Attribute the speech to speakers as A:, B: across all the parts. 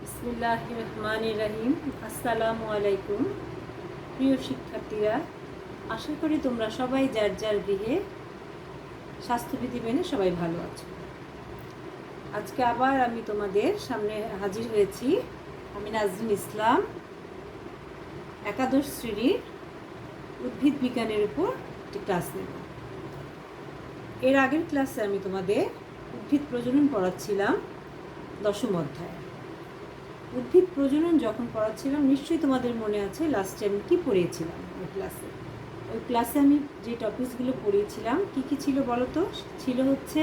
A: বিসমিল্লাহির রহমানির রহিম। আসসালামু আলাইকুম প্রিয় শিক্ষার্থীরা, আশা করি তোমরা সবাই যার যার গৃহে স্বাস্থ্যবিধি মেনে সবাই ভালো আছো। আজকে আবার আমি তোমাদের সামনে হাজির হয়েছি। আমি নাজরিন ইসলাম, একাদশ শ্রেণীর উদ্ভিদ বিজ্ঞানের উপর একটি ক্লাস নেব। এর আগের ক্লাসে আমি তোমাদের উদ্ভিদ প্রজনন পড়াচ্ছিলাম, দশম অধ্যায়। উদ্ভিদ প্রজনন যখন পড়াচ্ছিলাম, নিশ্চয়ই তোমাদের মনে আছে লাস্টে আমি কী পড়িয়েছিলাম ওই ক্লাসে আমি যে টপিকসগুলো পড়িয়েছিলাম কী কী ছিল বলো তো? ছিল হচ্ছে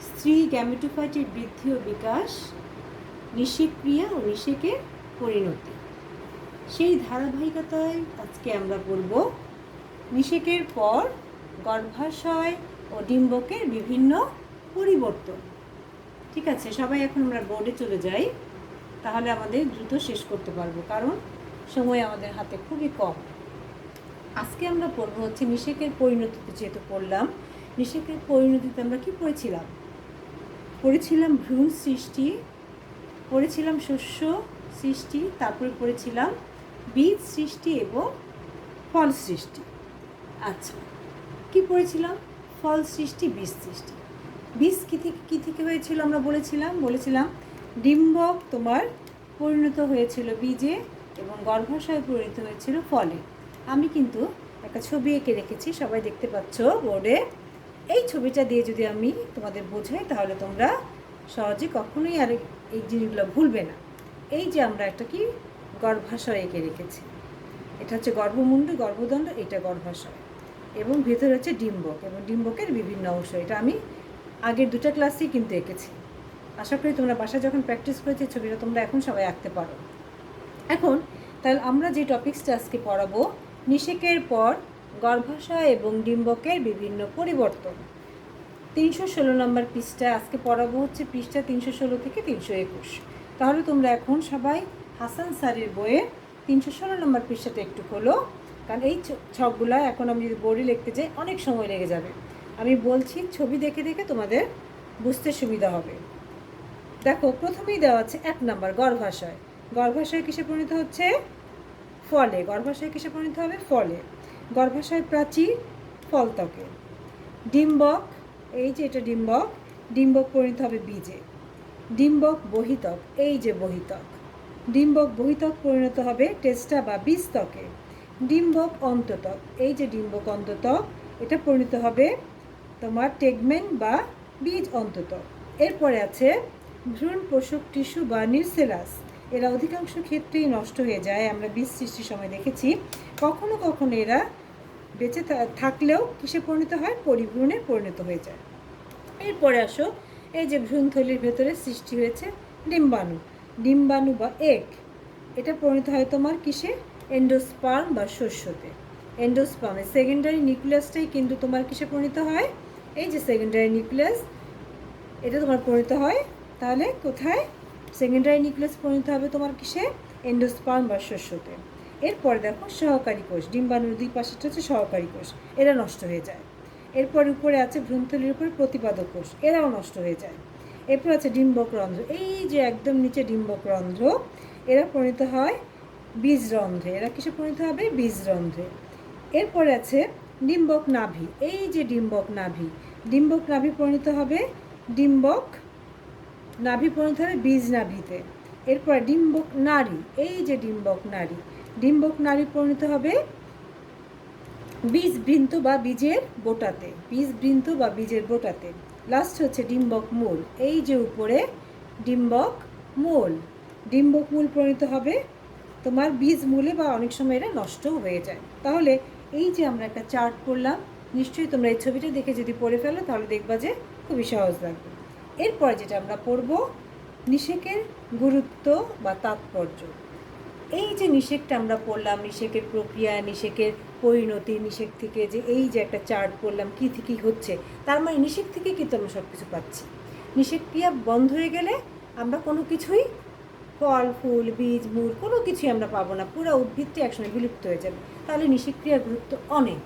A: স্ত্রী গ্যামেটোফাইটের বৃদ্ধি ও বিকাশ, নিষেক ক্রিয়া ও নিষেকের পরিণতি। সেই ধারাবাহিকতায় আজকে আমরা পড়ব নিষেকের পর গর্ভাশয় ও ডিম্বকের বিভিন্ন পরিবর্তন। ঠিক আছে, সবাই এখন আমরা বোর্ডে চলে যাই, তাহলে আমাদের দ্রুত শেষ করতে পারবো, কারণ সময় আমাদের হাতে খুবই কম। আজকে আমরা পড়বো হচ্ছে নিষেকের পরিণতিতে। যেহেতু পড়লাম নিষেকের পরিণতিতে, আমরা কি পড়েছিলাম ভ্রূণ সৃষ্টি, পড়েছিলাম শস্য সৃষ্টি, তারপরে পড়েছিলাম বীজ সৃষ্টি এবং ফল সৃষ্টি। আচ্ছা, কি পড়েছিলাম? ফল সৃষ্টি, বীজ সৃষ্টি। বীজ কী থেকে হয়েছিল আমরা বলেছিলাম ডিম্বক তোমার পরিণত হয়েছিল বীজে এবং গর্ভাশয় পরিণত হয়েছিল ফলে। আমি কিন্তু একটা ছবি এঁকে রেখেছি, সবাই দেখতে পাচ্ছ বোর্ডে। এই ছবিটা দিয়ে যদি আমি তোমাদের বোঝাই, তাহলে তোমরা সহজে কখনোই আর এই জিনিসগুলো ভুলবে না। এই যে আমরা একটা কি গর্ভাশয় এঁকে রেখেছি, এটা হচ্ছে গর্ভমুণ্ড, গর্ভদণ্ড, এটা গর্ভাশয়, এবং ভেতরে হচ্ছে ডিম্বক এবং ডিম্বকের বিভিন্ন অংশ। এটা আমি আগের দুটো ক্লাসেই কিন্তু এঁকেছি। আশা করি তোমরা বাসায় যখন প্র্যাকটিস করেছি ছবিটা তোমরা এখন সবাই আঁকতে পারো। এখন তাহলে আমরা যে টপিক্সটা আজকে পড়াবো, নিষেকের পর গর্ভাশয় এবং ডিম্বকের বিভিন্ন পরিবর্তন। 316 নম্বর পৃষ্ঠা আজকে পড়াবো হচ্ছে পৃষ্ঠা 316 থেকে 321। তাহলে তোমরা এখন সবাই হাসান স্যারের বইয়ের 316 নম্বর পৃষ্ঠাটা একটু খোলো, কারণ এই ছকগুলো এখন আমি যদি বোর্ডে লিখতে যাই অনেক সময় লেগে যাবে। আমি বলছি, ছবি দেখে দেখে তোমাদের বুঝতে সুবিধা হবে। দেখো, প্রথমেই দেওয়া আছে 1 নম্বর গর্ভাশয়। গর্ভাশয় কিসে পরিণত হচ্ছে? ফলে। গর্ভাশয় কিসে পরিণত হবে? ফলে। গর্ভাশয় প্রাচীর, ফলত্বকে। ডিম্বক, এই যে এটা ডিম্বক, ডিম্বক পরিণত হবে বীজে। ডিম্বক বহিতক, এই যে বহিতক, ডিম্বক বহিতক পরিণত হবে টেস্টা বা বীজত্বকে। ডিম্বক অন্ততক, এই যে ডিম্বক অন্ততক, এটা পরিণত হবে তোমার টেগমেন বা বীজ অন্ততক। এরপরে আছে ভ্রূণ পোষক টিস্যু বা নিউসেলাস। এরা অধিকাংশ ক্ষেত্রেই নষ্ট হয়ে যায়, আমরা বীজ সৃষ্টির সময় দেখেছি। কখনো কখনো এরা বেঁচে থাকলেও কিসে পরিণত হয়? পরিভ্রূণে পরিণত হয়ে যায়। এরপরে আসো, এই যে ভ্রূণথলির ভেতরে সৃষ্টি হয়েছে ডিম্বাণু, ডিম্বাণু বা এগ, এটা পরিণত হয় তোমার কিসে? এন্ডোস্পার্ম বা শস্যতে। এন্ডোস্পার্মে সেকেন্ডারি নিউক্লিয়াসটাই কিন্তু তোমার কিসে পরিণত হয়? এই যে সেকেন্ডারি নিউক্লিয়াস, এটা তোমার পরিণত হয় তাহলে কোথায়? সেকেন্ডারি নিউক্লিয়াস পরিণত হবে তোমার কিসে? এন্ডোস্পার্ম বা শস্যতে। এরপর দেখো সহকারী কোষ, ডিম্বাণুর দুই পাশেটা হচ্ছে সহকারী কোষ, এরা নষ্ট হয়ে যায়। এরপর উপরে আছে ভ্রূণথলির উপরে প্রতিপাদক কোষ, এরাও নষ্ট হয়ে যায়। এরপর আছে ডিম্বক রন্ধ্র, এই যে একদম নিচে ডিম্বক রন্ধ্র, এরা পরিণত হয় বীজরন্ধ্রে। এরা কিসে পরিণত হবে? বীজরন্ধ্রে। এরপরে আছে ডিম্বক নাভি, এই যে ডিম্বক নাভি, ডিম্বক নাভি পরিণত হবে ডিম্বক নাভি পরিণত হবে বীজ নাভিতে। এরপর ডিম্বক নাড়ি, এই যে ডিম্বক নাড়ি, ডিম্বক নাড়ি পরিণত হবে বীজবৃন্ত বা বীজের বোটাতে, বীজবৃন্ত বা বীজের বোটাতে। লাস্ট হচ্ছে ডিম্বক মূল, এই যে উপরে ডিম্বক মূল, ডিম্বক মূল পরিণত হবে তোমার বীজ মূলে, বা অনেক সময় এরা নষ্টও হয়ে যায়। তাহলে এই যে আমরা একটা চার্ট করলাম, নিশ্চয়ই তোমরা এই ছবিটা দেখে যদি পড়ে ফেলো তাহলে দেখবা যে খুবই সহজ লাগবে। এরপর যেটা আমরা পড়ব, নিষেকের গুরুত্ব বা তাৎপর্য। এই যে নিষেকটা আমরা পড়লাম, নিষেকের প্রক্রিয়া, নিষেকের পরিণতি, নিষেক থেকে যে এই যে একটা চার্ট পড়লাম কী থেকে হচ্ছে, তার মানে নিষেক থেকে কিন্তু আমরা সব কিছু পাচ্ছি। নিষেক ক্রিয়া বন্ধ হয়ে গেলে আমরা কোনো কিছুই, ফল ফুল বীজ মূল কোনো কিছুই আমরা পাবো না, পুরো উদ্ভিদটি একসঙ্গে বিলুপ্ত হয়ে যাবে। তাহলে নিষেক ক্রিয়ার গুরুত্ব অনেক।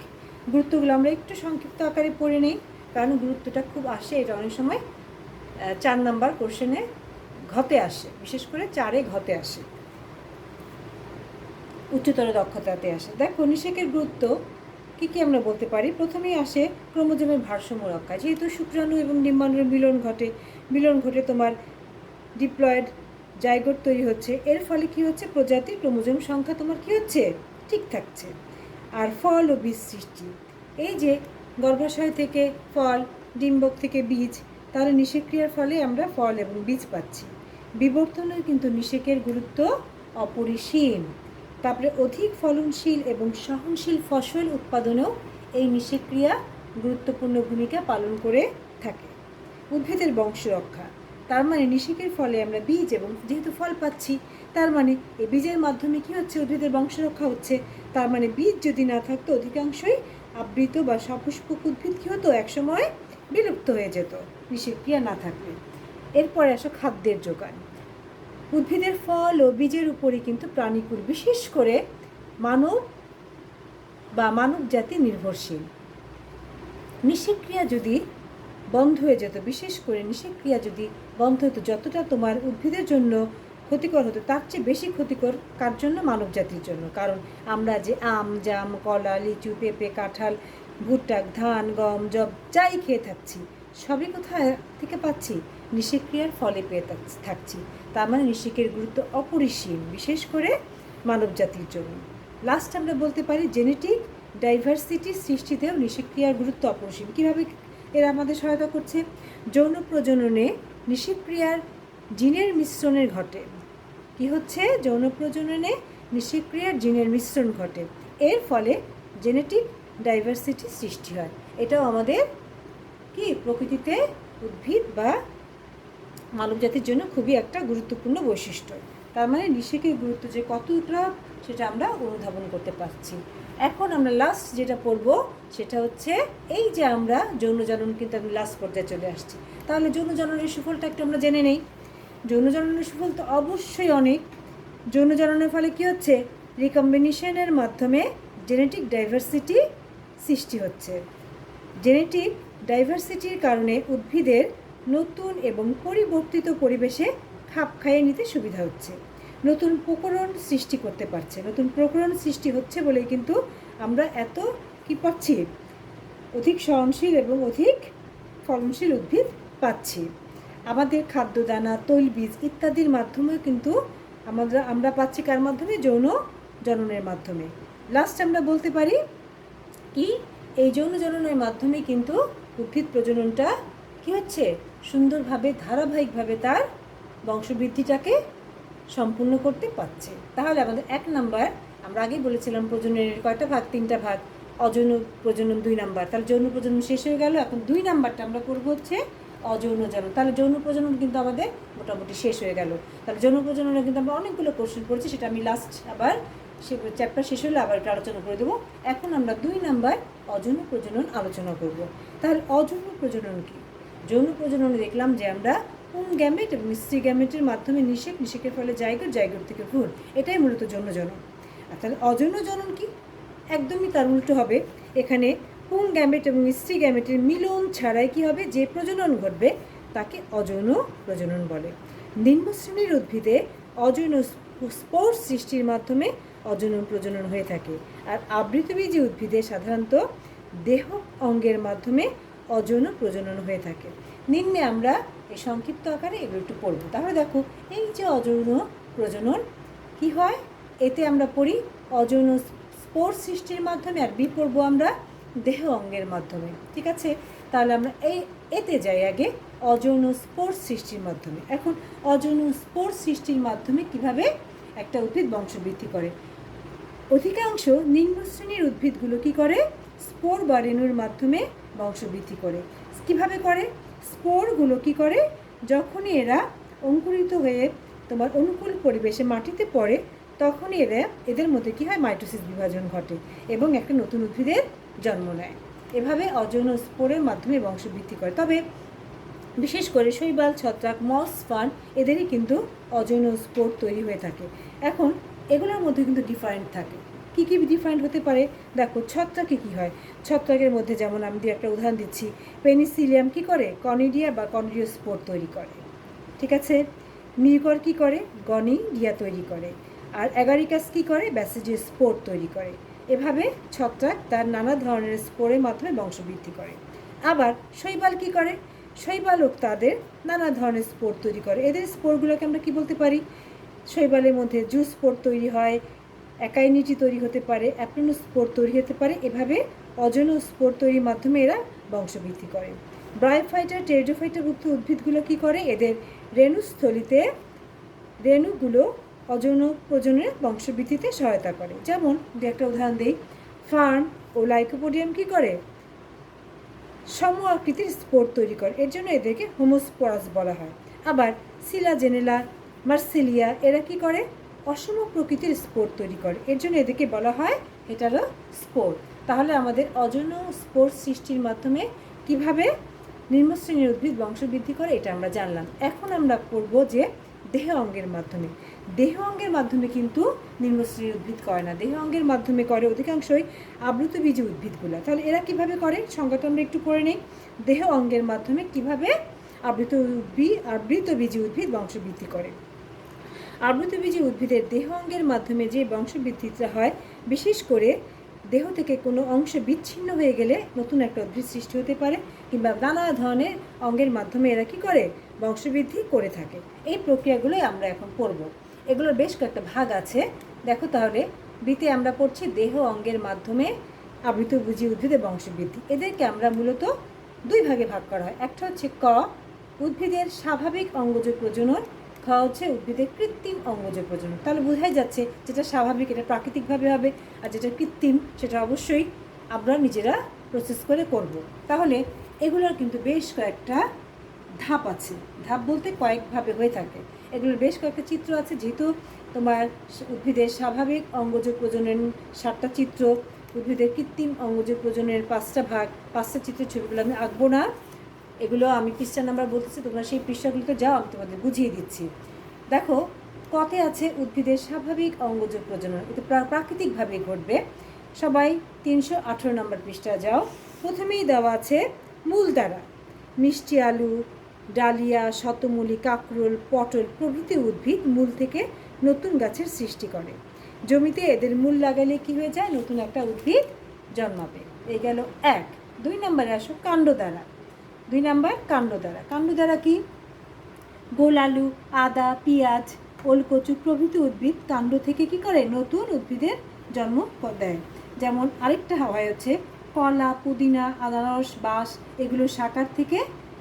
A: গুরুত্বগুলো আমরা একটু সংক্ষিপ্ত আকারে পড়ে নেই, কারণ গুরুত্বটা খুব আসে, এটা অনেক সময় 4 নাম্বার কোশ্চেনে ঘতে আসে, বিশেষ করে 4-এ ঘতে আসে, উচ্চতর দক্ষতাতে আসে। দেখো নিষেকের গুরুত্ব কী কী আমরা বলতে পারি। প্রথমেই আসে ক্রোমোজোমের ভারসাম্য রক্ষা। যেহেতু শুক্রাণু এবং ডিম্বাণুর মিলন ঘটে তোমার ডিপ্লয়েড জাইগোট তৈরি হচ্ছে, এর ফলে কি হচ্ছে, প্রজাতির ক্রোমোজোম সংখ্যা তোমার কি হচ্ছে, ঠিক থাকছে। আর ফল ও বীজ সৃষ্টি, এই যে গর্ভাশয় থেকে ফল, ডিম্বক থেকে বীজ, তাহলে নিষেক্রিয়ার ফলে আমরা ফল এবং বীজ পাচ্ছি। বিবর্তনের কিন্তু নিষেকের গুরুত্ব অপরিসীম। তারপরে অধিক ফলনশীল এবং সহনশীল ফসল উৎপাদনেও এই নিষেক্রিয়া গুরুত্বপূর্ণ ভূমিকা পালন করে থাকে। উদ্ভিদের বংশ রক্ষা, তার মানে নিষেকের ফলে আমরা বীজ এবং যেহেতু ফল পাচ্ছি, তার মানে এই বীজের মাধ্যমে কি হচ্ছে, উদ্ভিদের বংশ রক্ষা হচ্ছে। তার মানে বীজ যদি না থাকতো অধিকাংশই আবৃত বা সপুষ্পক উদ্ভিদ কী হতো, একসময় বিলুপ্ত হয়ে যেত নিষেক্রিয়া না থাকলে। এরপরে আসো খাদ্যের যোগান। উদ্ভিদের ফল ও বীজের উপরই কিন্তু প্রাণীকুল, বিশেষ করে মানব জাতি নির্ভরশীল। নিষেক্রিয়া যদি বন্ধ হয়ে যেত, বিশেষ করে নিষেক্রিয়া যদি বন্ধ হতো, যতটা তোমার উদ্ভিদের জন্য ক্ষতিকর হতো তার চেয়ে বেশি ক্ষতিকর কার জন্য, মানব জাতির জন্য। কারণ আমরা যে আম, জাম, কলা, লিচু, পেঁপে, কাঁঠাল, ভুট্টা, ধান, গম, জব যাই খেয়ে থাকছি, সবই কোথায় থেকে পাচ্ছি, নিষেক্রিয়ার ফলে পেয়ে থাকছি। তার মানে নিষেকের গুরুত্ব অপরিসীম, বিশেষ করে মানব জাতির জন্য। লাস্ট আমরা বলতে পারি জেনেটিক ডাইভার্সিটি সৃষ্টিতেও নিষেক্রিয়ার গুরুত্ব অপরিসীম। কীভাবে এরা আমাদের সহায়তা করছে? যৌন প্রজননে নিষেক্রিয়ার জিনের মিশ্রণের ঘটে। কি হচ্ছে? যৌন প্রজননে নিষেক্রিয়ার জিনের মিশ্রণ ঘটে, এর ফলে জেনেটিক ডাইভার্সিটি সৃষ্টি হয়। এটাও আমাদের কি প্রকৃতিতে উদ্ভিদ বা মানবজাতির জন্য খুবই একটা গুরুত্বপূর্ণ বৈশিষ্ট্য। তার মানে নিষেকের গুরুত্ব যে কতটা, সেটা আমরা অনুধাবন করতে পারছি। এখন আমরা লাস্ট যেটা পড়ব সেটা হচ্ছে এই যে আমরা যৌন জনন, কিন্তু আমি লাস্ট পর্যায়ে চলে আসছি। তাহলে যৌন জননের সুফলটা একটু আমরা জেনে নেই। যৌন জননের সুফল তো অবশ্যই অনেক। যৌন জননের ফলে কি হচ্ছে? রিকম্বিনেশনের মাধ্যমে জেনেটিক ডাইভার্সিটি সৃষ্টি হচ্ছে। জেনেটিক ডাইভার্সিটির কারণে উদ্ভিদের নতুন এবং পরিবর্তিত পরিবেশে খাপ খাইয়ে নিতে সুবিধা হচ্ছে, নতুন প্রকরণ সৃষ্টি করতে পারছে। নতুন প্রকরণ সৃষ্টি হচ্ছে বলেই কিন্তু আমরা এত কি পাচ্ছি, অধিক সহনশীল এবং অধিক ফলনশীল উদ্ভিদ পাচ্ছি। আমাদের খাদ্যদানা, তৈলবীজ ইত্যাদির মাধ্যমেও কিন্তু আমরা পাচ্ছি কার মাধ্যমে? যৌন জননের মাধ্যমে। লাস্ট আমরা বলতে পারি কি, এই যৌন জননের মাধ্যমে কিন্তু উদ্ভিদ প্রজননটা কি হচ্ছে, সুন্দরভাবে ধারাবাহিকভাবে তার বংশবৃদ্ধিটাকে সম্পূর্ণ করতে পারছে। তাহলে আমাদের 1 নাম্বার, আমরা আগেই বলেছিলাম প্রজননের কয়টা ভাগ, 3টা ভাগ। অযৌন প্রজনন 2 নাম্বার, তাহলে যৌন প্রজনন শেষ হয়ে গেল। এখন 2 নাম্বারটা আমরা করবো হচ্ছে অযৌন জনন। তাহলে যৌন প্রজনন কিন্তু আমাদের মোটামুটি শেষ হয়ে গেল। তাহলে যৌন প্রজননে কিন্তু আমরা অনেকগুলো কোশ্চেন পড়ছি, সেটা আমি লাস্ট আবার চ্যাপ্টার শেষ হলে আবার একটু আলোচনা করে দেবো। এখন আমরা 2 নাম্বার অযৌন প্রজনন আলোচনা করব। তাহলে অযৌন প্রজনন কি? যৌন প্রজননে দেখলাম যে আমরা পুং গ্যামেট এবং স্ত্রী গ্যামেটের মাধ্যমে নিষেকের ফলে জাইগোট থেকে ভ্রূণ, এটাই মূলত যৌন জনন। আর তাহলে অযৌন জনন কি? একদমই তার উল্টো হবে। এখানে পুং গ্যামেট এবং স্ত্রী গ্যামেটের মিলন ছাড়াই কি হবে, যে প্রজনন ঘটবে তাকে অযৌন প্রজনন বলে। নিম্ন শ্রেণীর উদ্ভিদে অযৌন স্পোর সৃষ্টির মাধ্যমে অযৌন প্রজনন হয়ে থাকে। আর আবৃতবীজী উদ্ভিদে সাধারণত দেহ অঙ্গের মাধ্যমে অযৌন প্রজনন হয়ে থাকে। নিম্নে আমরা এই সংক্ষিপ্ত আকারে এগুলো একটু পড়ব। তাহলে দেখো, এই যে অযৌন প্রজনন কি হয়, এতে আমরা পড়ি অযৌন স্পোর সৃষ্টির মাধ্যমে, আর বি পড়বো আমরা দেহ অঙ্গের মাধ্যমে। ঠিক আছে, তাহলে আমরা এতে যাই আগে অযৌন স্পোর সৃষ্টির মাধ্যমে। এখন অযৌন স্পোর সৃষ্টির মাধ্যমে কিভাবে একটা উদ্ভিদ বংশবৃদ্ধি করে? অধিকাংশ নিম্ন শ্রেণীর উদ্ভিদগুলো কি করে? স্পোর বা রেণুর মাধ্যমে বংশবৃদ্ধি করে। কিভাবে করে? স্পোরগুলো কি করে, যখনই এরা অঙ্কুরিত হয়ে তোমার অনুকূল পরিবেশে মাটিতে পড়ে, তখনই এদের মধ্যে কি হয়, মাইটোসিস বিভাজন ঘটে এবং একটা নতুন উদ্ভিদের জন্ম নেয়। এভাবে অযৌন স্পোরের মাধ্যমে বংশবৃদ্ধি করে। তবে বিশেষ করে শৈবাল, ছত্রাক, মস, ফার্ন এদেরই কিন্তু অযৌন স্পোর তৈরি হয়ে থাকে। এখন এগুলোর মধ্যে কিন্তু ডিফারেন্ট থাকে। কী কী ডিফারেন্ট হতে পারে? দেখো, ছত্রাকে কি হয়, ছত্রাকের মধ্যে যেমন আমি একটা উদাহরণ দিচ্ছি, পেনিসিলিয়াম কি করে, কনিডিয়া বা কনিডিও স্পোর তৈরি করে। ঠিক আছে, মিউকর কী করে? গনিডিয়া তৈরি করে। আর অ্যাগারিকাস কী করে? ব্যাসিজের স্পোর তৈরি করে। এভাবে ছত্রাক তার নানা ধরনের স্পোরের মাধ্যমে বংশবৃদ্ধি করে। আবার শৈবাল কী করে? শৈবালও তাদের নানা ধরনের স্পোর তৈরি করে। এদের স্পোরগুলোকে আমরা কী বলতে পারি? শৈবালের মধ্যে জুস স্পোর তৈরি হয়, অ্যাকাইনিটি তৈরি হতে পারে, অ্যাপ্লোনোস্পোর তৈরি হতে পারে। এভাবে অজন স্পোর তৈরির মাধ্যমে এরা বংশবৃদ্ধি করে। ব্রায়োফাইটা টেরিডোফাইটাভুক্ত উদ্ভিদগুলো কী করে? এদের রেণুস্থলিতে রেণুগুলো অযৌন প্রজননের বংশবৃদ্ধিতে সহায়তা করে। যেমন দু একটা উদাহরণ দিই, ফার্ন ও লাইকোপোডিয়াম কী করে? সম আকৃতির স্পোর তৈরি করে, এর জন্য এদেরকে হোমোস্পোরাস বলা হয়। আবার সিলাজেনেলা, মার্সেলিয়া এরা কী করে? অসম প্রকৃতির স্পোর তৈরি করে, এর জন্য এদেরকে বলা হয় হেটারোস্পোর। তাহলে আমাদের অযৌন স্পোর সৃষ্টির মাধ্যমে কিভাবে নিম্নশ্রেণীর উদ্ভিদ বংশবৃদ্ধি করে এটা আমরা জানলাম। এখন আমরা পড়ব যে দেহ অঙ্গের মাধ্যমে। দেহ অঙ্গের মাধ্যমে কিন্তু নিম্নশ্রেণীর উদ্ভিদ করে না, দেহ অঙ্গের মাধ্যমে করে অধিকাংশই আবৃতবীজী উদ্ভিদগুলো। তাহলে এরা কিভাবে করে? সংজ্ঞাটা আমরা একটু পড়ে নিই। দেহ অঙ্গের মাধ্যমে কিভাবে আবৃতবীজী উদ্ভিদ বংশবৃদ্ধি করে। আবৃতবীজী উদ্ভিদের দেহ অঙ্গের মাধ্যমে যে বংশবৃদ্ধিটা হয়, বিশেষ করে দেহ থেকে কোনো অংশ বিচ্ছিন্ন হয়ে গেলে নতুন একটা উদ্ভিদ সৃষ্টি হতে পারে, কিংবা নানা ধরনের অঙ্গের মাধ্যমে এরা কী করে? বংশবৃদ্ধি করে থাকে। এই প্রক্রিয়াগুলোই আমরা এখন পড়ব। এগুলোর বেশ কয়েকটা ভাগ আছে, দেখো তাহলে। বিতে আমরা পড়ছি দেহ অঙ্গের মাধ্যমে আবৃতবীজী উদ্ভিদের বংশবৃদ্ধি। এদেরকে আমরা মূলত দুই ভাগে ভাগ করা হয়। একটা হচ্ছে ক, উদ্ভিদের স্বাভাবিক অঙ্গজ প্রজনন। খ হচ্ছে উদ্ভিদের কৃত্রিম অঙ্গজ প্রজনন। তাহলে বোঝাই যাচ্ছে যেটা স্বাভাবিক এটা প্রাকৃতিকভাবে হবে, আর যেটা কৃত্রিম সেটা অবশ্যই আমরা নিজেরা প্রসেস করে করব। তাহলে এগুলোর কিন্তু বেশ কয়েকটা ধাপ আছে। ধাপ বলতে কয়েকভাবে হয়ে থাকে। এগুলোর বেশ কয়েকটা চিত্র আছে। যেহেতু তোমার উদ্ভিদের স্বাভাবিক অঙ্গজ প্রজননের 7টা চিত্র, উদ্ভিদের কৃত্রিম অঙ্গজ প্রজননের 5টা ভাগ, 5টা চিত্রের ছবিগুলো আমি আঁকবো না, এগুলো আমি পৃষ্ঠা নাম্বার বলতেছি, তোমরা সেই পৃষ্ঠাগুলোতে যাও, আমি তোমাদের বুঝিয়ে দিচ্ছি। দেখো কতে আছে উদ্ভিদের স্বাভাবিক অঙ্গজ প্রজনন, এটা প্রাকৃতিকভাবে ঘটবে। সবাই 318 নম্বর পৃষ্ঠা যাও। প্রথমেই দেওয়া আছে মূল দ্বারা। মিষ্টি আলু, ডালিয়া, শতমূলী, কাঁকরোল, পটল প্রভৃতি উদ্ভিদ মূল থেকে নতুন গাছের সৃষ্টি করে। জমিতে এদের মূল লাগালে কি হয়ে যায়? নতুন একটা উদ্ভিদ জন্মাবে। এই গেল এক। 2 নম্বরে আসো কাণ্ড দ্বারা। 2 নম্বর কাণ্ড দ্বারা। কাণ্ড দ্বারা কি? গোল আলু, আদা, পেঁয়াজ, ওলকচু প্রভৃতি উদ্ভিদ কাণ্ড থেকে কি করে? নতুন উদ্ভিদের জন্ম দেয়। যেমন আরেকটা হয় হচ্ছে কলা, পুদিনা, আনারস, বাঁশ এগুলো শাখার থেকে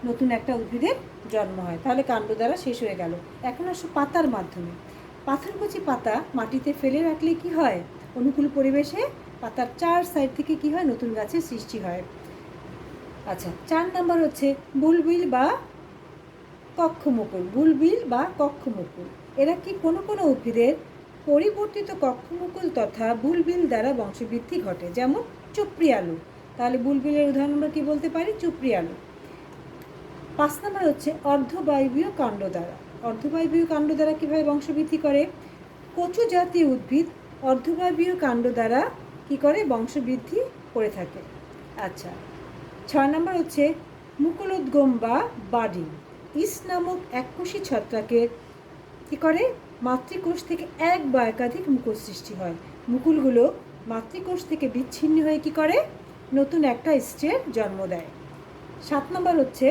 A: নতুন একটা উদ্ভিদের জন্ম হয়। তাহলে কাণ্ড দ্বারা শেষ হয়ে গেল। এখন আসো পাতার মাধ্যমে। পাথরকুচি পাতা মাটিতে ফেলে রাখলে কি হয়? অনুকূল পরিবেশে পাতার 4 সাইড থেকে কি হয়? নতুন গাছের সৃষ্টি হয়। আচ্ছা, 4 নম্বর হচ্ছে বুলবিল বা কক্ষমুকুল। বুলবিল বা কক্ষমুকুল এরা কি কোনো কোনো উদ্ভিদের পরিবর্তিত কক্ষমুকুল তথা বুলবিল দ্বারা বংশবৃদ্ধি ঘটে। যেমন চুপড়ি আলু। তাহলে বুলবিলের উদাহরণ আমরা কি বলতে পারি? চুপড়ি আলু। 5 নম্বর হচ্ছে অর্ধবায়বীয় কাণ্ড দ্বারা। অর্ধবায়বীয় কাণ্ড দ্বারা কীভাবে বংশবৃদ্ধি করে? কচু জাতীয় উদ্ভিদ অর্ধবায়বীয় কাণ্ড দ্বারা কি করে? বংশবৃদ্ধি করে থাকে। আচ্ছা, 6 নম্বর হচ্ছে মুকুলোদ্গম বা বাডিং। ইস নামক এককোষী ছত্রাকের কী করে? মাতৃকোষ থেকে এক বা একাধিক মুকুল সৃষ্টি হয়। মুকুলগুলো মাতৃকোষ থেকে বিচ্ছিন্ন হয়ে কি করে? নতুন একটা স্টের জন্ম দেয়। 7 নম্বর হচ্ছে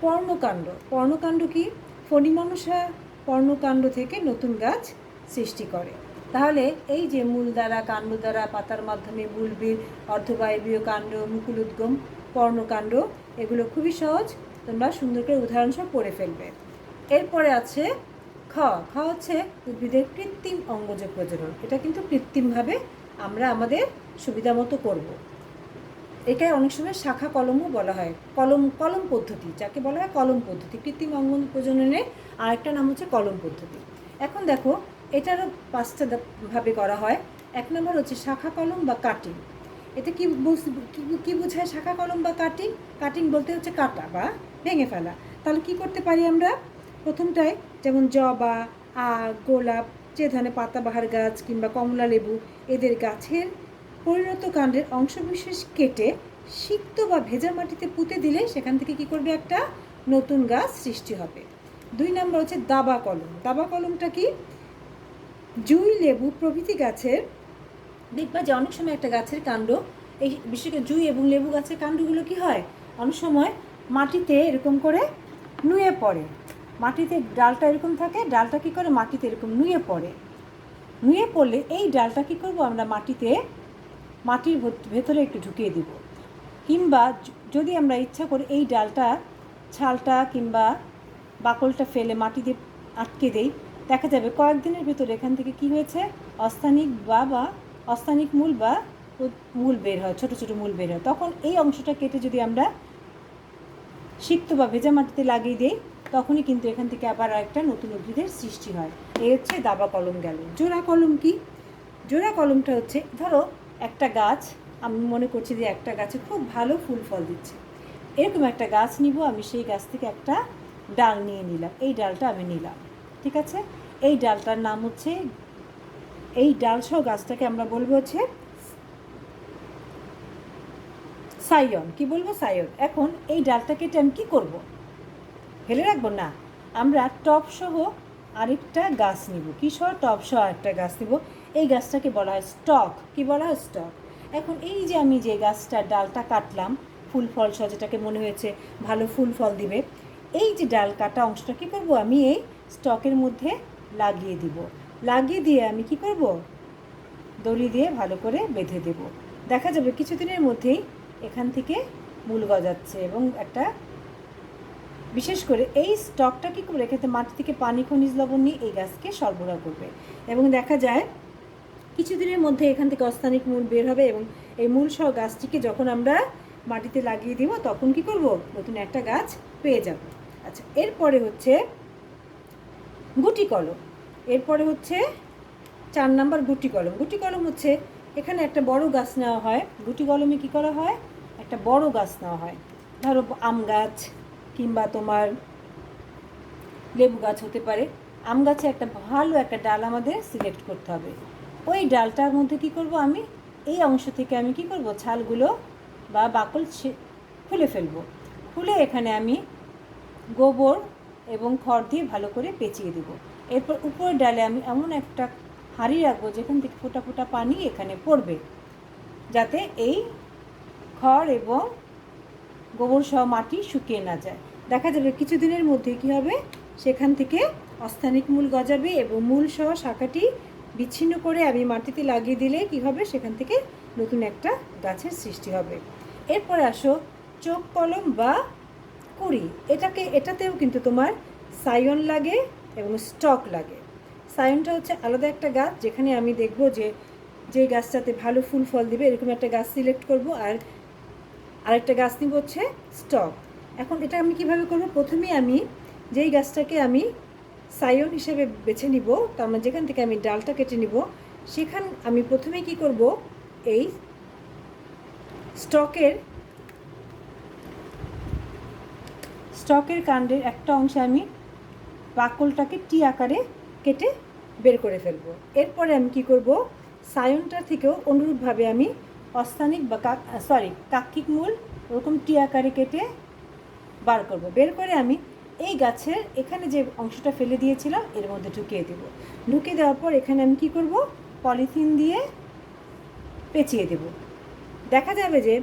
A: পর্ণকাণ্ড। পর্ণকাণ্ড কি? ফণিমনসা পর্ণকাণ্ড থেকে নতুন গাছ সৃষ্টি করে। তাহলে এই যে মূল দ্বারা, কাণ্ড দ্বারা, পাতার মাধ্যমে, বুলবিল, অর্ধবায়বীয় কাণ্ড, মুকুলোদ্গম, পর্ণকাণ্ড এগুলো খুবই সহজ, তোমরা সুন্দর করে উদাহরণসহ পড়ে ফেলবে। এরপরে আছে খ। খ হচ্ছে উদ্ভিদের কৃত্রিম অঙ্গজ প্রজনন। এটা কিন্তু কৃত্রিমভাবে আমরা আমাদের সুবিধা মতো করবো। এটা অনেক সময় শাখা কলমও বলা হয়। কলম পদ্ধতি, যাকে বলা হয় কলম পদ্ধতি। কৃত্রিম অঙ্গ প্রজননের আরেকটা নাম হচ্ছে কলম পদ্ধতি। এখন দেখো এটারও 5টা ভাবে করা হয়। 1 নম্বর হচ্ছে শাখা কলম বা কাটিং। এটা কি বোঝায় শাখা কলম বা কাটিং? কাটিং বলতে হচ্ছে কাটা বা ভেঙে ফেলা। তাহলে কি করতে পারি আমরা? প্রথমটায় যেমন জবা, আখ, গোলাপ, যে ধরনের পাতাবাহার গাছ কিংবা কমলা লেবু এদের গাছের পরিণত কাণ্ডের অংশবিশেষ কেটে সিক্ত বা ভেজা মাটিতে পুঁতে দিলে সেখান থেকে কি করবে? একটা নতুন গাছ সৃষ্টি হবে। 2 নম্বর হচ্ছে দাবা কলম। দাবা কলমটা কি? জুঁই, লেবু প্রভৃতি গাছের দেখবা যে অনেক সময় একটা গাছের কাণ্ড, এই বিশেষ করে জুঁই এবং লেবু গাছের কাণ্ডগুলো কি হয়, অনেক সময় মাটিতে এরকম করে নুয়ে পড়ে। মাটিতে ডালটা এরকম থাকে, ডালটা কী করে মাটিতে এরকম নুয়ে পড়ে। নুয়ে পড়লে এই ডালটা কী করব আমরা মাটির ভেতরে একটু ঢুকিয়ে দিব, কিংবা যদি আমরা ইচ্ছা করি এই ডালটা ছালটা কিংবা বাকলটা ফেলে মাটিতে আটকে দেই, দেখা যাবে কয়েকদিনের ভেতরে এখান থেকে কি হয়েছে, অস্থানিক মূল বা মূল বের হয়, ছোটো ছোটো মূল বের হয়। তখন এই অংশটা কেটে যদি আমরা সিক্ত বা ভেজা মাটিতে লাগিয়ে দিই, তখনই কিন্তু এখান থেকে আবার একটা নতুন উদ্ভিদের সৃষ্টি হয়। এই হচ্ছে দাবা কলম গেল। জোড়া কলম কি? জোড়া কলমটা হচ্ছে, ধরো একটা গাছ, আমি মনে করছি যে একটা গাছে খুব ভালো ফুল ফল দিচ্ছে, এরকম একটা গাছ নিব আমি, সেই গাছ থেকে একটা ডাল নিয়ে নিলাম, এই ডালটা আমি নিলাম, ঠিক আছে। এই ডালটার নাম হচ্ছে, এই ডাল সহ গাছটাকে আমরা বলবো হচ্ছে সাইয়ন। কি বলবো? সাইয়ন। এখন এই ডালটা কেটে আমি কী করবো? ফেলে রাখবো না, আমরা টপ সহ আরেকটা গাছ নিব। কী সহ? টপ সহ আরেকটা গাছ নিব। এই গাছটাকে বলা হয় স্টক। কি বলা হয়? স্টক। এখন এই যে আমি যে গাছটার ডালটা কাটলাম ফুল ফল সহ, যেটাকে মনে হয়েছে ভালো ফুল ফল দিবে, এই যে ডাল কাটা অংশটা কী করবো আমি এই স্টকের মধ্যে লাগিয়ে দিব। লাগিয়ে দিয়ে আমি কি করব? দড়ি দিয়ে ভালো করে বেঁধে দেব। দেখা যাবে কিছুদিনের মধ্যেই এখান থেকে মূল গজাচ্ছে এবং একটা, বিশেষ করে এই স্টকটা কী করে রেখে মাটি থেকে পানি, খনিজ লবণ নিয়ে এই গাছকে সরবরাহ করবে এবং দেখা যায় কিছুদিনের মধ্যে এখান থেকে অস্থানিক মূল বের হবে এবং এই মূল সহ গাছটিকে যখন আমরা মাটিতে লাগিয়ে দিব তখন কি করব? নতুন একটা গাছ পেয়ে যাব। আচ্ছা, এরপরে হচ্ছে গুটি কলম। এরপরে হচ্ছে 4 নাম্বার গুটি কলম। গুটি কলম হচ্ছে এখানে একটা বড় গাছ নেওয়া হয়। গুটি কলমে কী করা হয়? একটা বড় গাছ নেওয়া হয়, ধরো আম গাছ কিংবা তোমার লেবু গাছ হতে পারে। আম গাছে একটা ভালো একটা ডাল আমাদের সিলেক্ট করতে হবে। ওই ডালটার মধ্যে কি করব আমি, এই অংশ থেকে আমি কি করব, ছালগুলো বা বাকল খুলে ফেলবো। খুলে এখানে আমি গোবর এবং খড় দিয়ে ভালো করে পেঁচিয়ে দেবো। এরপর উপরের ডালে আমি এমন একটা হাঁড়ি রাখবো যেখান থেকে ফোঁটা ফোঁটা পানি এখানে পড়বে, যাতে এই খড় এবং গোবর সহ মাটি শুকিয়ে না যায়। দেখা যাবে কিছুদিনের মধ্যে কী হবে, সেখান থেকে অস্থানিক মূল গজাবে এবং মূল সহ শাখাটি বিচ্ছিন্ন করে আমি মাটিতে লাগিয়ে দিলে কী হবে, সেখান থেকে নতুন একটা গাছের সৃষ্টি হবে। এরপরে আসো চোখ কলম বা কুড়ি। এটাতেও কিন্তু তোমার সাইয়ন লাগে এবং স্টক লাগে। সাইয়নটা হচ্ছে আলাদা একটা গাছ, যেখানে আমি দেখব যে গাছটাতে ভালো ফুল ফল দিবে এরকম একটা গাছ সিলেক্ট করব, আর আরেকটা গাছ নিব হচ্ছে স্টক। এখন এটা আমি কিভাবে করব? প্রথমেই আমি যেই গাছটাকে আমি সাইয়ন হিসেবে বেছে নিব, তার মানে যেখান থেকে আমি ডালটা কেটে নিব, সেখান আমি প্রথমেই কি করব, এই স্টকের কাণ্ডের একটা অংশে আমি বাকলটাকে টি আকারে কেটে বের করে ফেলব। এরপরে আমি কি করব, সায়নটা থেকেও অনুরূপভাবে আমি অস্থানিক বা কাক্ষিক মূল ওরকম টি আকারে কেটে বার করব। বের করে আমি এই গাছের এখানে যে অংশটা ফেলে দিয়েছিলাম এর মধ্যে ঢুকিয়ে দেব। ঢুকিয়ে দেওয়ার পর এখানে আমি কি করব, পলিথিন দিয়ে পেঁচিয়ে দেব। দেখা যাবে যে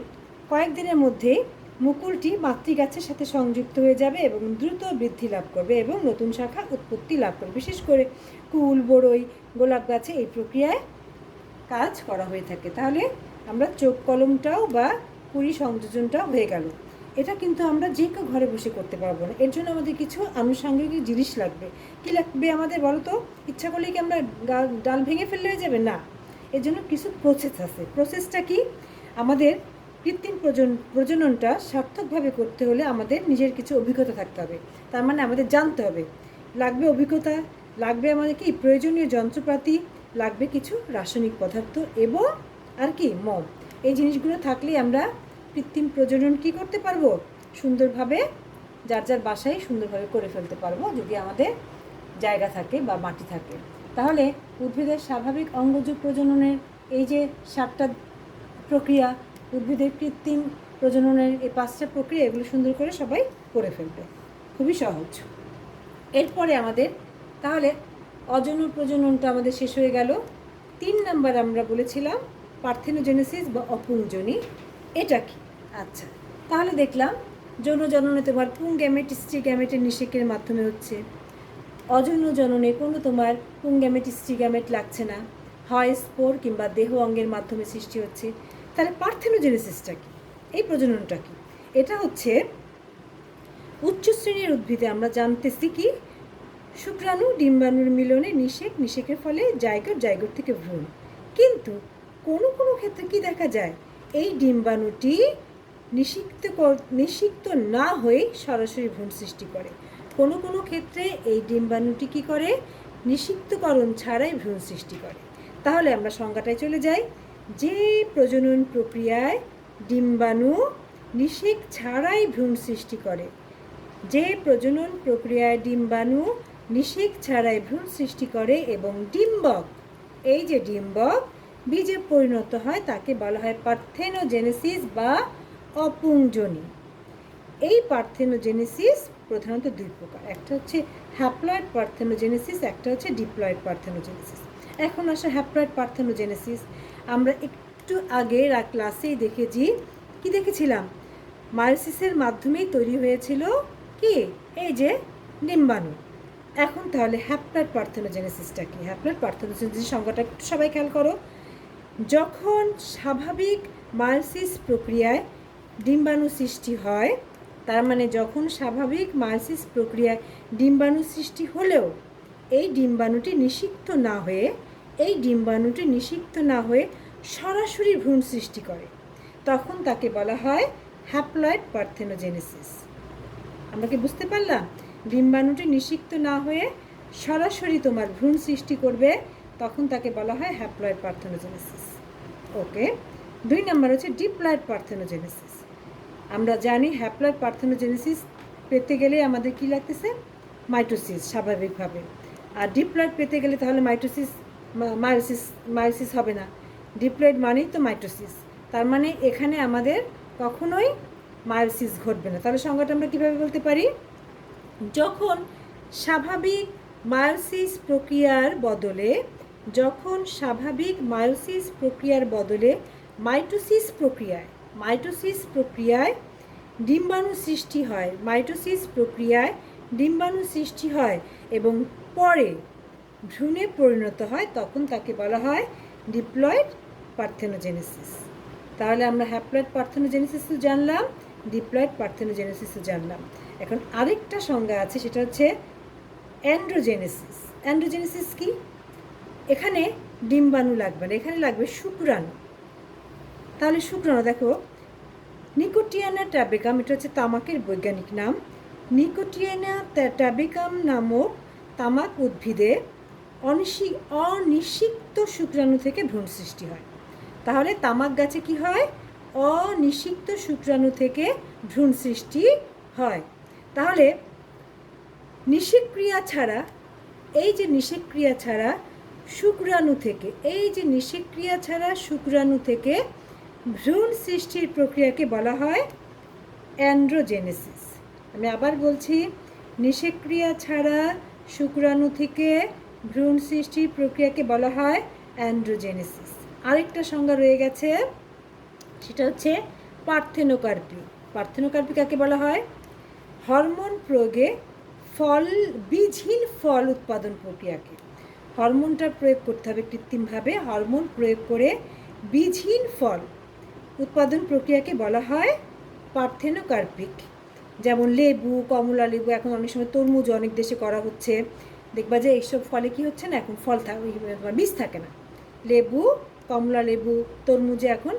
A: কয়েকদিনের মধ্যেই মুকুলটি মাতৃগাছের সাথে সংযুক্ত হয়ে যাবে এবং দ্রুত বৃদ্ধি লাভ করবে এবং নতুন শাখা উৎপত্তি লাভ করবে। বিশেষ করে কুল, বড়ই, গোলাপ গাছে এই প্রক্রিয়ায় কাজ করা হয়ে থাকে। তাহলে আমরা চোখ কলমটাও বা কুড়ি সংযোজনটাও হয়ে গেল। এটা কিন্তু আমরা যে কেউ ঘরে বসে করতে পারবো না, এর জন্য আমাদের কিছু আনুষঙ্গিক জিনিস লাগবে। কী লাগবে আমাদের বলো তো? ইচ্ছা করলেই কি আমরা ডাল ভেঙে ফেললে হয়ে যাবে? না, এর জন্য কিছু প্রসেস আছে। প্রসেসটা কি? আমাদের কৃত্রিম প্রজননটা সার্থকভাবে করতে হলে আমাদের নিজের কিছু অভিজ্ঞতা থাকতে হবে। তার মানে আমাদের জানতে হবে, লাগবে অভিজ্ঞতা, লাগবে আমাদের কি প্রয়োজনীয় যন্ত্রপাতি, লাগবে কিছু রাসায়নিক পদার্থ এবং আর কি মম। এই জিনিসগুলো থাকলেই আমরা কৃত্রিম প্রজনন কি করতে পারবো, সুন্দরভাবে যার যার বাসায় সুন্দরভাবে করে ফেলতে পারবো, যদি আমাদের জায়গা থাকে বা মাটি থাকে। তাহলে উদ্ভিদের স্বাভাবিক অঙ্গজ প্রজননের এই যে 7টা প্রক্রিয়া, উদ্ভিদের কৃত্রিম প্রজননের এই 5টা প্রক্রিয়া, এগুলো সুন্দর করে সবাই করে ফেলবে, খুবই সহজ। এরপরে আমাদের তাহলে অযৌন প্রজননটা আমাদের শেষ হয়ে গেল। 3 নাম্বার আমরা বলেছিলাম পার্থেনোজেনেসিস বা অপুংজনি। এটা কি? আচ্ছা, তাহলে দেখলাম যৌন জননে তোমার পুং গ্যামেট স্ত্রী গ্যামেটের নিষেকের মাধ্যমে হচ্ছে। অযৌন জননে কোনো তোমার পুং গ্যামেট স্ত্রী গ্যামেট লাগছে না, হয় স্পোর কিংবা দেহ অঙ্গের মাধ্যমে সৃষ্টি হচ্ছে। তাহলে পার্থেনোজেনেসিসটা কি? এই প্রজননটা কি? এটা হচ্ছে উচ্চ শ্রেণীর উদ্ভিদে আমরা জানতেছি কি শুক্রাণু ডিম্বাণুর মিলনে নিষেকের ফলে জাইগোট থেকে ভ্রূণ। কিন্তু কোনো কোনো ক্ষেত্রে কি দেখা যায়, এই ডিম্বাণুটি নিষিক্ত না হয়ে সরাসরি ভ্রূণ সৃষ্টি করে। কোনো কোনো ক্ষেত্রে এই ডিম্বাণুটি কি করে, নিষিক্তকরণ ছাড়াই ভ্রূণ সৃষ্টি করে। তাহলে আমরা সংজ্ঞাটায় চলে যাই। যে প্রজনন প্রক্রিয়ায় ডিম্বাণু নিষেক ছাড়াই ভ্রূণ সৃষ্টি করে, যে প্রজনন প্রক্রিয়ায় ডিম্বাণু নিষেক ছাড়াই ভ্রূণ সৃষ্টি করে এবং ডিম্বক, এই যে ডিম্বক বীজে পরিণত হয় তাকে বলা হয় পার্থেনোজেনেসিস বা অপুংজনি। এই পার্থেনোজেনেসিস প্রধানত 2 প্রকার, একটা হচ্ছে হ্যাপ্লয়েড পার্থেনোজেনেসিস, একটা হচ্ছে ডিপ্লয়েড পার্থেনোজেনেসিস। এখন আসে হ্যাপ্লয়েড পার্থেনোজেনেসিস। আমরা একটু আগে ক্লাসেই দেখেছি, কি দেখেছিলাম, মায়োসিসের মাধ্যমেই তৈরি হয়েছিল কি এই যে ডিম্বাণু। এখন তাহলে হ্যাপ্লয়েড পার্থেনোজেনেসিসটা কি? হ্যাপ্লয়েড পার্থেনোজেনেসিস সংজ্ঞাটা একটু সবাই খেয়াল করো। যখন স্বাভাবিক মায়োসিস প্রক্রিয়ায় ডিম্বাণু সৃষ্টি হয়, তার মানে যখন স্বাভাবিক মায়োসিস প্রক্রিয়ায় ডিম্বাণু সৃষ্টি হলেও এই ডিম্বাণুটি নিষিক্ত না হয়ে সরাসরি ভ্রূণ সৃষ্টি করে, তখন তাকে বলা হয় হ্যাপ্লয়েড পার্থেনোজেনেসিস। আমরা কি বুঝতে পারলাম? ডিম্বাণুটি নিষিক্ত না হয়ে সরাসরি তোমার ভ্রূণ সৃষ্টি করবে, তখন তাকে বলা হয় হ্যাপ্লয়েড পার্থেনোজেনেসিস। ওকে। 2 নাম্বার হচ্ছে ডিপ্লয়েড পার্থেনোজেনেসিস। আমরা জানি হ্যাপ্লয়েড পার্থেনোজেনেসিস পেতে গেলে আমাদের কি লাগতেছে, মাইটোসিস স্বাভাবিকভাবে। আর ডিপ্লয়েড পেতে গেলে তাহলে মায়োসিস হবে না, ডিপ্লয়েড মানেই তো মাইটোসিস। তার মানে এখানে আমাদের কখনোই মায়োসিস ঘটবে না। তাহলে সংজ্ঞাটা আমরা কীভাবে বলতে পারি? যখন স্বাভাবিক মায়োসিস প্রক্রিয়ার বদলে মাইটোসিস প্রক্রিয়ায় ডিম্বাণু সৃষ্টি হয় এবং পরে ভ্রূণে পরিণত হয়, তখন তাকে বলা হয় ডিপ্লয়েড পার্থেনোজেনেসিস। তাহলে আমরা হ্যাপ্লয়েড পার্থেনোজেনেসিসও জানলাম, ডিপ্লয়েড পার্থেনোজেনেসিসও জানলাম। এখন আরেকটা সংজ্ঞা আছে, সেটা হচ্ছে অ্যান্ড্রোজেনেসিস। অ্যান্ড্রোজেনেসিস কি? এখানে ডিম্বাণু লাগবে না, এখানে লাগবে শুক্রাণু। তাহলে শুক্রাণু দেখো, নিকোটিয়ানা ট্যাবেকাম, এটা হচ্ছে তামাকের বৈজ্ঞানিক নাম। নিকোটিয়ানা ট্যাবেকাম নামক তামাক উদ্ভিদে অনিষিক্ত শুক্রাণু থেকে ভ্রূণ সৃষ্টি হয়। তাহলে তামাক গাছে কি হয়, অনিষিক্ত শুক্রাণু থেকে ভ্রূণ সৃষ্টি হয়। তাহলে নিষেকক্রিয়া ছাড়া শুক্রাণু থেকে ভ্রূণ সৃষ্টির প্রক্রিয়াকে বলা হয় অ্যান্ড্রোজেনেসিস। আমি আবার বলছি, নিষেকক্রিয়া ছাড়া শুক্রাণু থেকে ভ্রূণ সৃষ্টির প্রক্রিয়াকে বলা হয় অ্যান্ড্রোজেনেসিস। আরেকটা সংজ্ঞা রয়ে গেছে, সেটা হচ্ছে পার্থেনোকার্পি। পার্থেনোকার্পি কাকে বলা হয়? হরমোন প্রয়োগে বীজহীন ফল উৎপাদন প্রক্রিয়াকে। হরমোনটা প্রয়োগ করতে হবে কৃত্রিমভাবে, হরমোন প্রয়োগ করে বীজহীন ফল উৎপাদন প্রক্রিয়াকে বলা হয় পার্থেনোকার্পিক। যেমন লেবু, কমলা লেবু, এখন অনেক সময় তরমুজ অনেক দেশে করা হচ্ছে, দেখবা যে এইসব ফলে কি হচ্ছে না, এখন বীজ থাকে না। লেবু, কমলা লেবু, তরমুজে এখন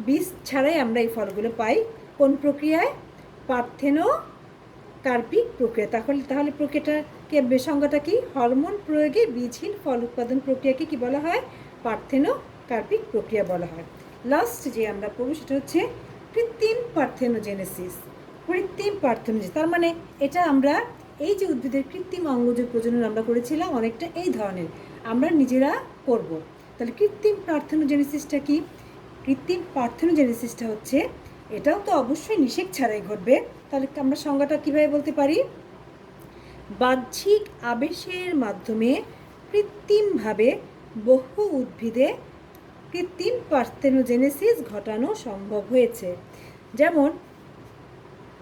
A: বীজ ছাড়াই আমরা এই ফলগুলো পাই। কোন প্রক্রিয়ায়? পার্থেনোকার্পিক প্রক্রিয়া। তাহলে প্রক্রিয়াটাকে সংজ্ঞাটা কি? হরমোন প্রয়োগে বীজহীন ফল উৎপাদন প্রক্রিয়াকে কি বলা হয়? পার্থেনোকার্পিক প্রক্রিয়া বলা হয়। লাস্ট যে আমরা পড়ব সেটা হচ্ছে কৃত্রিম পার্থেনোজেনেসিস। তার মানে এটা আমরা এই যে উদ্ভিদের কৃত্রিম অঙ্গজ প্রজনন আমরা করেছিলাম, অনেকটা এই ধরনের আমরা নিজেরা করব। তাহলে কৃত্রিম পার্থেনোজেনেসিসটা কি? কৃত্রিম পার্থেনোজেনেসিসটা হচ্ছে, এটাও তো অবশ্যই নিষেক ছাড়াই ঘটবে। তাহলে আমরা সংজ্ঞাটা কীভাবে বলতে পারি? বাহ্যিক আবেশের মাধ্যমে কৃত্রিমভাবে বহু উদ্ভিদে কৃত্রিম পার্থেনোজেনেসিস ঘটানো সম্ভব হয়েছে। যেমন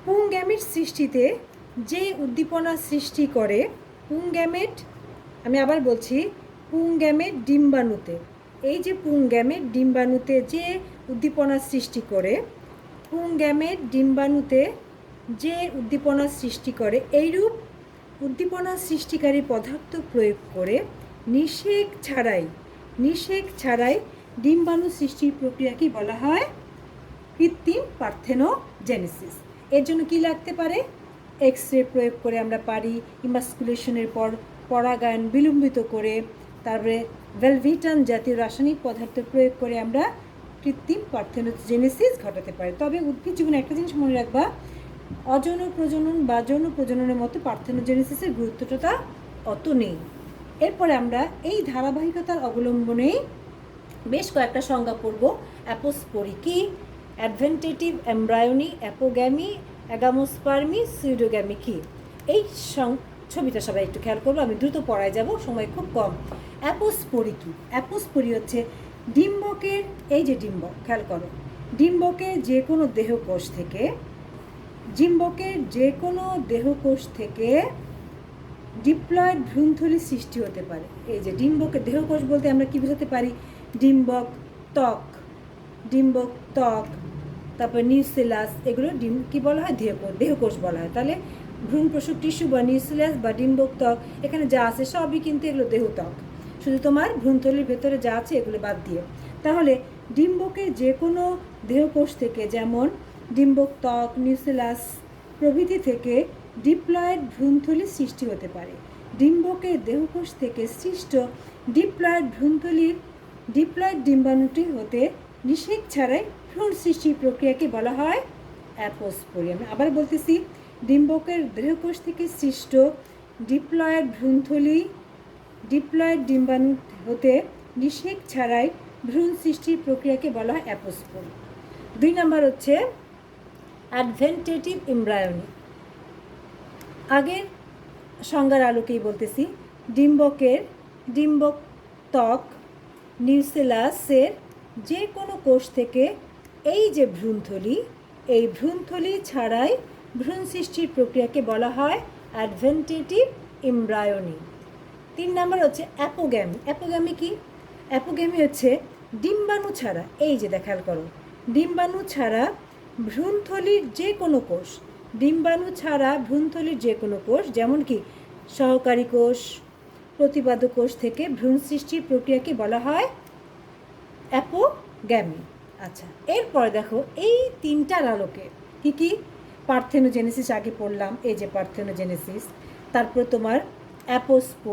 A: পুংগ্যামেট সৃষ্টিতে যে উদ্দীপনা সৃষ্টি করে, পুংগ্যামেট, আমি আবার বলছি, পুংগ্যামেট ডিম্বাণুতে, এই যে পুংগ্যামেট ডিম্বাণুতে যে উদ্দীপনা সৃষ্টি করে, পুংগ্যামেট ডিম্বাণুতে যে উদ্দীপনা সৃষ্টি করে, এইরূপ উদ্দীপনা সৃষ্টিকারী পদার্থ প্রয়োগ করে নিষেক ছাড়াই ডিম্বাণু সৃষ্টির প্রক্রিয়াকে বলা হয় কৃত্রিম পার্থেনোজেনেসিস। এর জন্য কি লাগতে পারে? এক্স রে প্রয়োগ করে আমরা পারি, ইমাস্কুলেশনের পর পরাগায়ন বিলম্বিত করে, তারপরে ভেলভিটান জাতীয় রাসায়নিক পদার্থ প্রয়োগ করে আমরা কৃত্রিম পার্থেনোজেনেসিস ঘটাতে পারি। তবে উদ্ভিদ জীবনে একটা জিনিস মনে রাখবা, অযৌন প্রজনন বা যৌন প্রজননের মতো পার্থেনোজেনেসিসের গুরুত্বটা অত নেই। এরপরে আমরা এই ধারাবাহিকতার অবলম্বনেই বেশ কয়েকটা সংজ্ঞা পড়ব। অ্যাপোস্পোরি কি, অ্যাডভেন্টেটিভ এমব্রায়োনি, অ্যাপোগ্যামি, অ্যাগামোস্পার্মি, সিউডোগ্যামি কি। এই ছবিটা সবাই একটু খেয়াল করবো, আমি দ্রুত পড়ায় যাব, সময় খুব কম। অ্যাপোস্পোরি কি? অ্যাপোস্পোরি হচ্ছে ডিম্বকের, এই যে ডিম্বক, খেয়াল করো, ডিম্বকের যে কোনো দেহকোষ থেকে ডিপ্লয়েড ভ্রূণথলি সৃষ্টি হতে পারে। এই যে ডিম্বকের দেহকোষ বলতে আমরা কি বোঝাতে পারি? ডিম্বক ত্বক, তারপর নিউসেলাস, এগুলো কি বলা হয়? দেহকোষ বলা হয়। তাহলে ভ্রূণপোষক টিস্যু বা নিউসেলাস বা ডিম্বক ত্বক, এখানে যা আছে সবই কিন্তু এগুলো দেহত্বক, শুধু তোমার ভ্রূণথলির ভেতরে যা আছে এগুলো বাদ দিয়ে। তাহলে ডিম্বকের যে কোনো দেহকোষ থেকে, যেমন ডিম্বক ত্বক, নিউসেলাস প্রভৃতি থেকে ডিপ্লয়েড ভ্রূণথলি সৃষ্টি হতে পারে। ডিম্বকের দেহকোষ থেকে সৃষ্ট ডিপ্লয়েড ডিম্বাণুটি হতে নিষেক ছাড়াই ভ্রূণ সৃষ্টির প্রক্রিয়াকে বলা হয় অ্যাপোস্পোরি। আমি আবার বলতেছি, ডিম্বকের দেহকোষ থেকে সৃষ্ট ডিপ্লয়েড ডিম্বাণু হতে নিষেক ছাড়াই ভ্রূণ সৃষ্টির প্রক্রিয়াকে বলা হয় অ্যাপোস্পোরি। 2 নম্বর হচ্ছে অ্যাডভেন্টেটিভ এমব্রায়োনি। আগের সংজ্ঞার আলোকেই বলতেছি, ডিম্বক ত্বক, নিউসেলাসের যে কোনো কোষ থেকে এই যে ভ্রূণথলি, এই ভ্রূণথলি ছাড়াই ভ্রূণ সৃষ্টির প্রক্রিয়াকে বলা হয় অ্যাডভেন্টেটিভ এমব্রায়োনি। 3 নম্বর হচ্ছে অ্যাপোগ্যামি। অ্যাপোগ্যামি কি? অ্যাপোগ্যামি হচ্ছে ডিম্বাণু ছাড়া, এই যে দেখাল করো, ডিম্বাণু ছাড়া ভ্রূণথলির যে কোনো কোষ, ডিম্বাণু ছাড়া ভ্রূণথলির যে কোনো কোষ, যেমন কি সহকারী কোষ, প্রতিপাদক কোষ থেকে ভ্রূণ সৃষ্টির প্রক্রিয়াকে বলা হয় অ্যাপোগ্যামি। আচ্ছা, এরপর দেখো এই 3টার আলোকে কি কি পার্থেনোজেনেসিস আগে পড়লাম, এই যে পার্থেনোজেনেসিস, তারপর তোমার অ্যাপোস্পোরি,